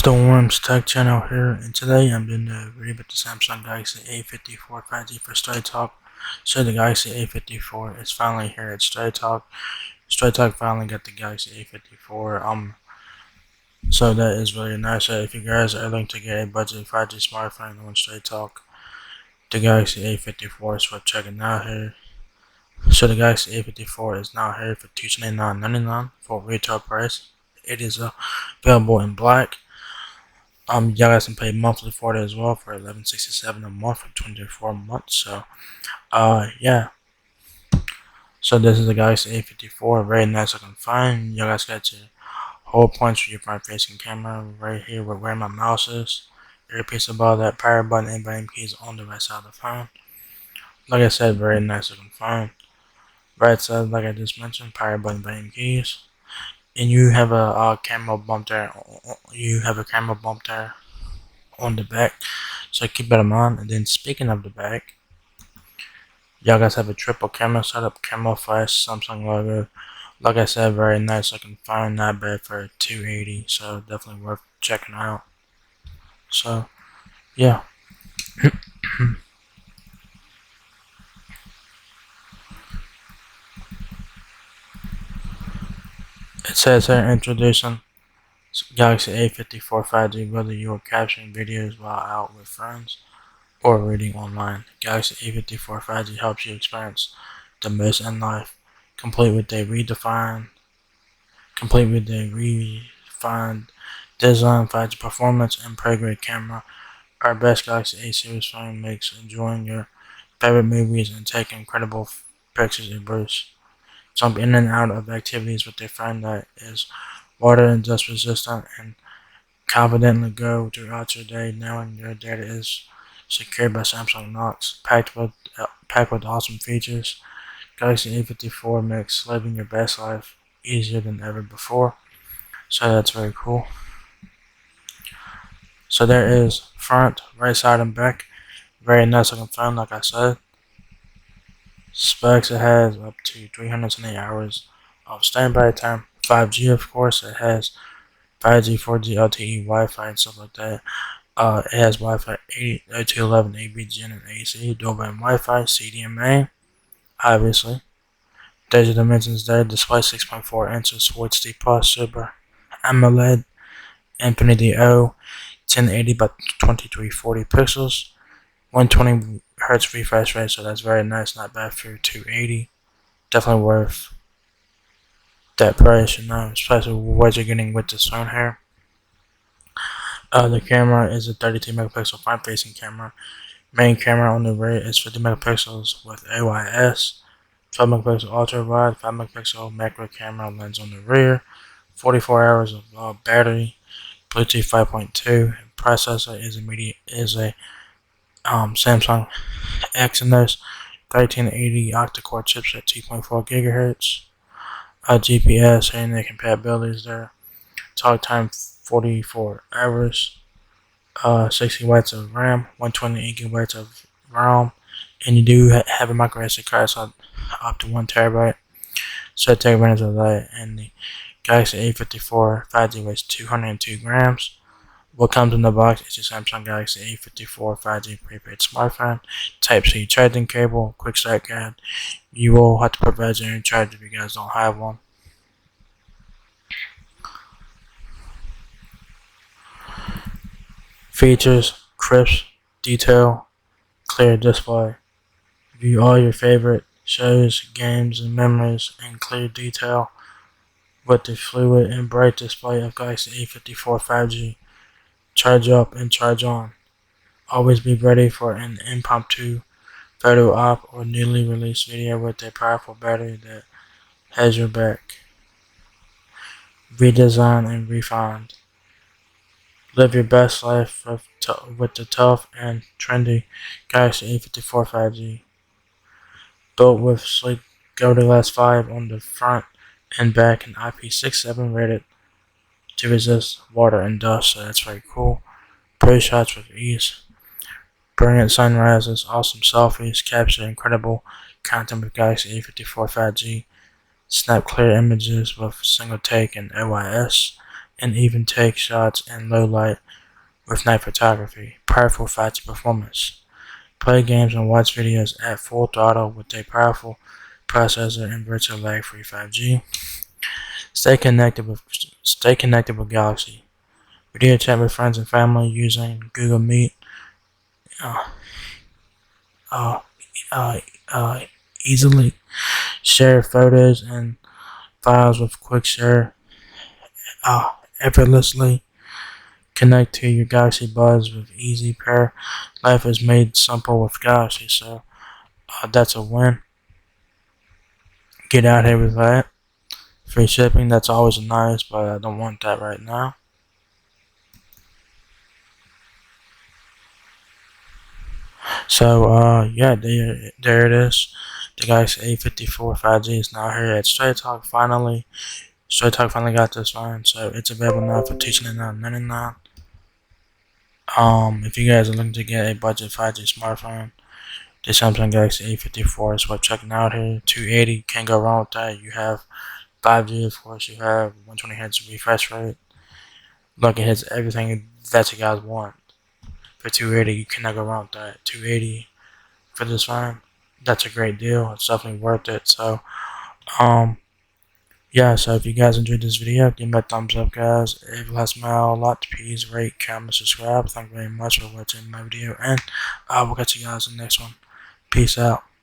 The Worms Tech channel here, and today I'm doing a video about the Samsung Galaxy A54 5G for Straight Talk. So the Galaxy A54 is finally here at Straight Talk. Straight Talk finally got the Galaxy A54. So that is really nice. If you guys are looking to get a budget 5G smartphone on Straight Talk, the Galaxy A54 is worth checking out here. So the Galaxy A54 is now here for $229.99 for retail price. It is available in black. Y'all guys can pay monthly for it as well for $11.67 a month for 24 months. So, yeah. So this is the Galaxy A54, very nice looking phone. Y'all guys got your whole points for your front-facing camera right here where my mouse is. Earpiece above that, power button, and volume keys on the right side of the phone. Like I said, very nice looking phone. Right side, like I just mentioned, power button, volume keys. And you have a camera bump there. You have a camera bump there on the back, so keep that in mind. And then speaking of the back, y'all guys have a triple camera setup, camera flash, Samsung logo. Like I said, very nice looking phone, not bad for $280, so definitely worth checking out. So yeah. It says here introducing Galaxy A54 5G, whether you are capturing videos while out with friends or reading online. Galaxy A54 5G helps you experience the most in life, complete with a refined design, 5G performance, and pro-grade camera. Our best Galaxy A series phone makes enjoying your favorite movies and taking incredible pictures a boost. Jump in and out of activities with a phone that is water and dust resistant, and confidently go throughout your day knowing your data is secured by Samsung Knox, packed with awesome features. Galaxy A54 makes living your best life easier than ever before. So that's very cool. So there is front, right side, and back. Very nice looking phone, like I said. Specs, it has up to 328 hours of standby time. 5G, of course. It has 5G, 4G, LTE, Wi-Fi, and stuff like that. It has Wi-Fi 802.11 AB, Gen, and AC, dual band Wi-Fi, CDMA, obviously. Digital dimensions there. Display 6.4 inches, Full HD Plus, Super AMOLED, Infinity O, 1080 by 2340 pixels, 120 Hz refresh rate, so that's very nice, not bad for 280. Definitely worth that price, especially what you're getting with this phone here. The camera is a 32 megapixel front-facing camera. Main camera on the rear is 50 megapixels with OIS. 12 megapixel ultra wide, 5 megapixel macro camera lens on the rear. 44 hours of battery. Bluetooth 5.2. Processor is a Samsung Exynos 1380 octa-core chipset, 2.4 gigahertz. GPS and the compatibilities there. Talk time 44 hours. 60 watts of RAM, 128 gigabytes of ROM, and you do have a micro SD card, so up to 1 terabyte. So take advantage of that. And the Galaxy A54 5G weighs 202 grams. What comes in the box is your Samsung Galaxy A54 5G prepaid smartphone, Type-C charging cable, quick start guide. You will have to provide your own charge if you guys don't have one. Features: crisp, detail, clear display. View all your favorite shows, games, and memories in clear detail with the fluid and bright display of Galaxy A54 5G. Charge up and charge on. Always be ready for an impromptu photo op or newly released video with a powerful battery that has your back. Redesigned and refined. Live your best life with the tough and trendy Galaxy A54 5G. Built with sleek Gorilla Glass 5 on the front and back and IP67 rated to resist water and dust, so that's very cool. Pro shots with ease. Brilliant sunrises, awesome selfies, capture incredible content with Galaxy A54 5G. Snap clear images with single take and OIS. and even take shots in low light with night photography. Powerful 5G performance. Play games and watch videos at full throttle with a powerful processor and virtual lag-free 5G. Stay connected with Galaxy. Video chat with friends and family using Google Meet. Uh, uh, uh, uh, Easily share photos and files with quick share. Effortlessly connect to your Galaxy Buds with easy pair. Life is made simple with Galaxy, so that's a win. Get out here with that. Free shipping, that's always nice, but I don't want that right now. So, yeah, there it is. The Galaxy A54 5G is now here at Straight Talk finally. Straight Talk finally got this phone, so it's available now for $299.99. If you guys are looking to get a budget 5G smartphone, the Samsung Galaxy A54 is worth checking out here. 280, can't go wrong with that. You have 5G, of course, you have 120 Hz refresh rate. Look, it hits everything that you guys want. For 280, you cannot go wrong with that. 280 for this phone, that's a great deal. It's definitely worth it. So, yeah, so if you guys enjoyed this video, give me a thumbs up, guys. If it helps me out a lot, please rate, comment, subscribe. Thank you very much for watching my video, and I will catch you guys in the next one. Peace out.